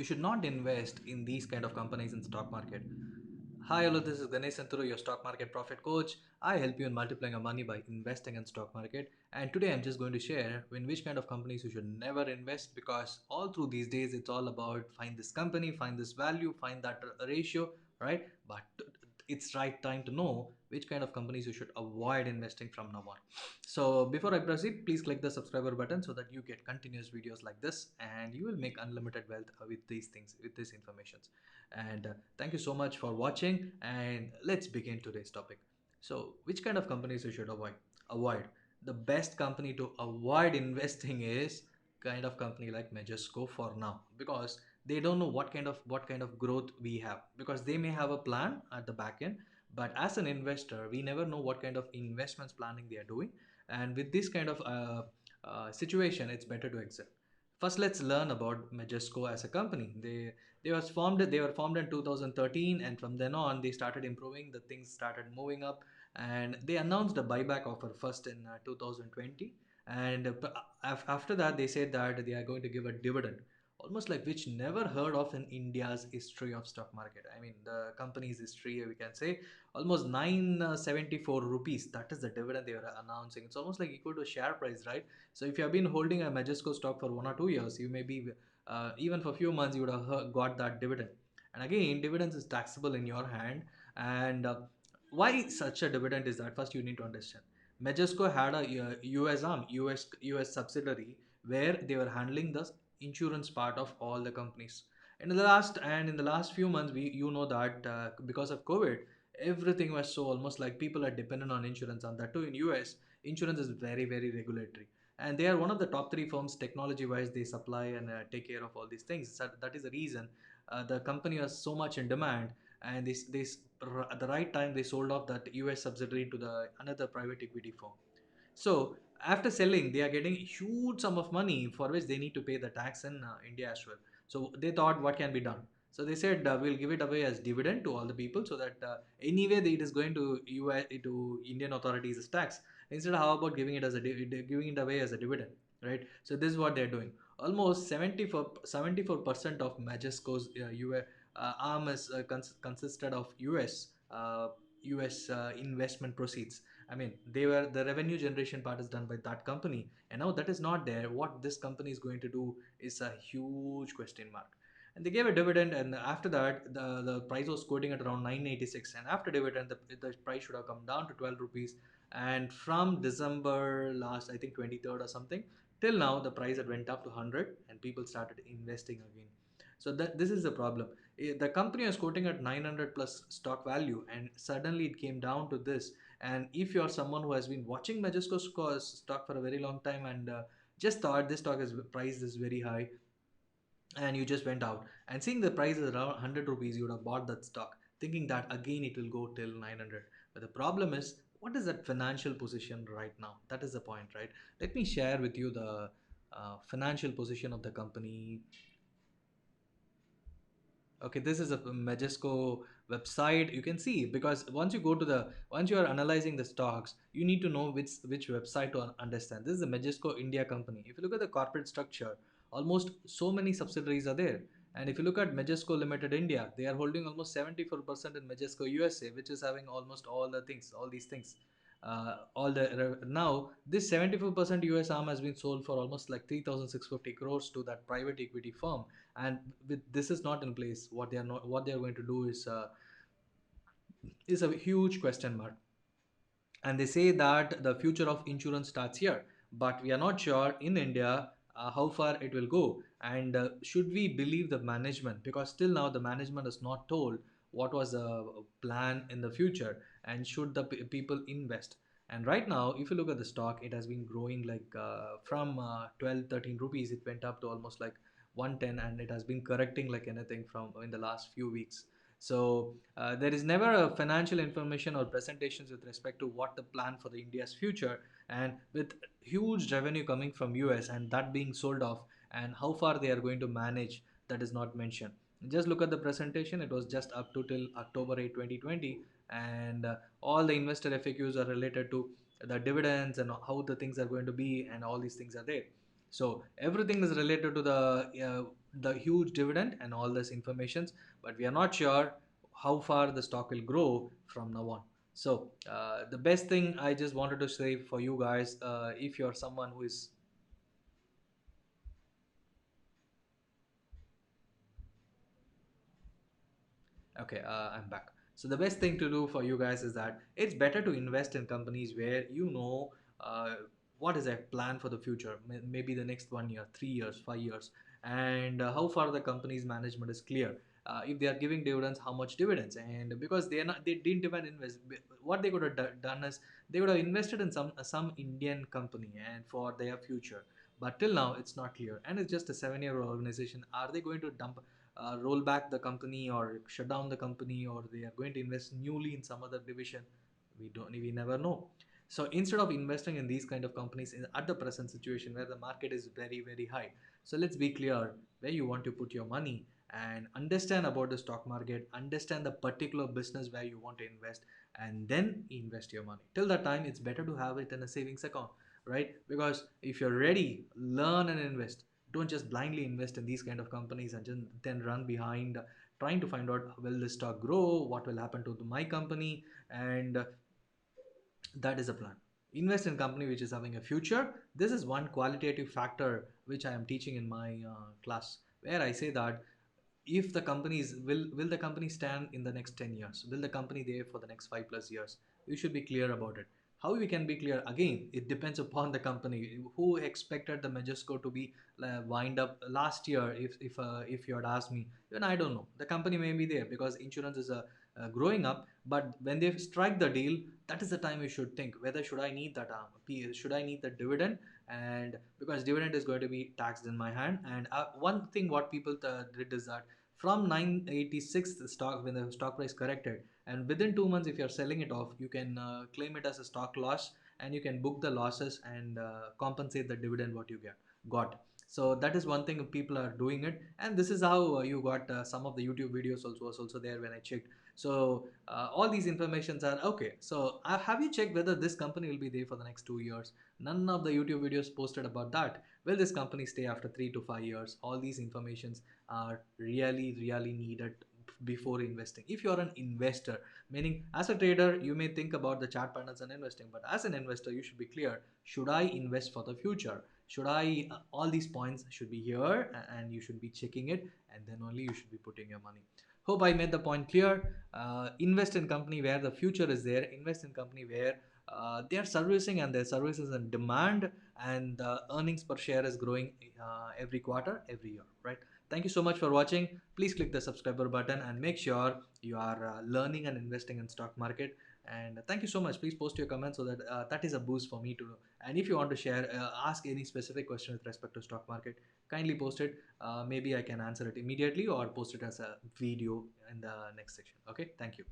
you should not invest in these kind of companies in stock market. Hi, hello, this is Ganesh Santuru, your stock market profit coach. I help you in multiplying your money by investing in stock market. And today I'm just going to share in which kind of companies you should never invest, because all through these days it's all about find this company, find this value, find that ratio, right? But it's right time to know which kind of companies you should avoid investing from now on. So before I proceed, please click the subscriber button so that you get continuous videos like this, and you will make unlimited wealth with these things, with these informations. And thank you so much for watching, and let's begin today's topic. So which kind of companies you should avoid? The best company to avoid investing is kind of company like Majesco for now, because they don't know what kind of growth we have, because they may have a plan at the back end, but as an investor we never know what kind of investments planning they are doing. And with this kind of situation, it's better to exit. First, let's learn about Majesco as a company. They were formed in 2013, and from then on they started improving. The things started moving up, and they announced a buyback offer first in 2020, and after that they said that they are going to give a dividend, almost like which never heard of in India's history of stock market. I mean, the company's history, we can say almost 974 rupees. That is the dividend they were announcing. It's almost like equal to a share price, right? So if you have been holding a Majesco stock for 1 or 2 years, you may be even for a few months you would have got that dividend. And again, dividends is taxable in your hand. And why such a dividend is that? First, you need to understand. Majesco had a US arm, US subsidiary, where they were handling the insurance part of all the companies. And in the last few months, we you know that because of COVID, everything was so almost like people are dependent on insurance, and that too in US, insurance is very regulatory, and they are one of the top three firms technology wise. They supply and take care of all these things. So that is the reason the company was so much in demand, and at the right time they sold off that US subsidiary to the another private equity firm. So after selling, they are getting huge sum of money for which they need to pay the tax in India as well. So they thought, what can be done? So they said, we'll give it away as dividend to all the people, so that anyway it is going to US, to Indian authorities as tax. Instead, how about giving it as giving it away as a dividend, right? So this is what they're doing. Almost 74% of Majesco's arm is consisted of US investment proceeds. I mean, they were the revenue generation part is done by that company, and now that is not there. What this company is going to do is a huge question mark. And they gave a dividend, and after that, the price was quoting at around 986, and after dividend, the price should have come down to 12 rupees. And from December last, I think 23rd or something, till now, the price had went up to 100, and people started investing again. So that this is the problem. The company was quoting at 900 plus stock value, and suddenly it came down to this. And if you're someone who has been watching Majesco's stock for a very long time, and just thought this stock is price is very high, and you just went out and seeing the price is around 100 rupees, you would have bought that stock thinking that again it will go till 900. But the problem is, what is that financial position right now? That is the point, right? Let me share with you the financial position of the company. Okay, this is a Majesco website. You can see, because once you are analyzing the stocks, you need to know which website to understand. This is the Majesco India company. If you look at the corporate structure, almost so many subsidiaries are there. And if you look at Majesco Limited India, they are holding almost 74% in Majesco USA, which is having almost all these things. Now this 74% US arm has been sold for almost like 3,650 crores to that private equity firm. And with this is not in place, what they are going to do is a huge question mark. And they say that the future of insurance starts here, but we are not sure in India how far it will go. And should we believe the management, because still now the management is not told what was the plan in the future, and should the people invest. And right now, if you look at the stock, it has been growing like from 12 13 rupees, it went up to almost like 110, and it has been correcting like anything from in the last few weeks. So there is never a financial information or presentations with respect to what the plan for the India's future, and with huge revenue coming from US and that being sold off, and how far they are going to manage, that is not mentioned. Just look at the presentation. It was just up to till October 8 2020, and all the investor FAQs are related to the dividends and how the things are going to be, and all these things are there. So everything is related to the huge dividend and all this informations, but we are not sure how far the stock will grow from now on. So the best thing I just wanted to say for you guys, if you're someone who is okay, I'm back. So the best thing to do for you guys is that it's better to invest in companies where you know what is a plan for the future, maybe the next 1 year, 3 years, 5 years, and how far the company's management is clear. If they are giving dividends, how much dividends, and because they are not, they didn't even invest. What they could have done is they would have invested in some Indian company and for their future. But till now, it's not clear, and it's just a 7 year organization. Are they going to dump roll back the company or shut down the company, or they are going to invest newly in some other division? We never know. So instead of investing in these kind of companies at the present situation where the market is very very high, so let's be clear where you want to put your money and understand about the stock market, understand the particular business where you want to invest, and then invest your money. Till that time, it's better to have it in a savings account, right? Because if you're ready, learn and invest. Don't just blindly invest in these kind of companies and then run behind trying to find out, will this stock grow, what will happen to my company, and that is a plan. Invest in company which is having a future. This is one qualitative factor which I am teaching in my class, where I say that if the companies will the company stand in the next 10 years, will the company there for the next 5 plus years, you should be clear about it. How we can be clear, again, it depends upon the company. Who expected the Majesco to be wind up last year? If you had asked me, even I don't know, the company may be there because insurance is growing up. But when they strike the deal, that is the time you should think whether should I need that should I need the dividend, and because dividend is going to be taxed in my hand. And one thing what people did is that from 986 the stock, when the stock price corrected, and within 2 months if you're selling it off, you can claim it as a stock loss, and you can book the losses and compensate the dividend what you got. So that is one thing people are doing it, and this is how you got some of the YouTube videos also was also there when I checked. So all these informations are okay. So have you checked whether this company will be there for the next 2 years? None of the YouTube videos posted about that. Will this company stay after 3 to 5 years? All these informations are really really needed before investing. If you're an investor, meaning as a trader you may think about the chart patterns and investing, but as an investor you should be clear, should I invest for the future? Should I all these points should be here, and you should be checking it, and then only you should be putting your money. Hope I made the point clear. Invest in company where the future is there. Invest in company where they are servicing and their services in demand, and the earnings per share is growing every quarter, every year, right? Thank you so much for watching. Please click the subscriber button and make sure you are learning and investing in stock market. And thank you so much. Please post your comments so that that is a boost for me to know. And if you want to share, ask any specific question with respect to stock market, kindly post it. Maybe I can answer it immediately or post it as a video in the next section. Okay, thank you.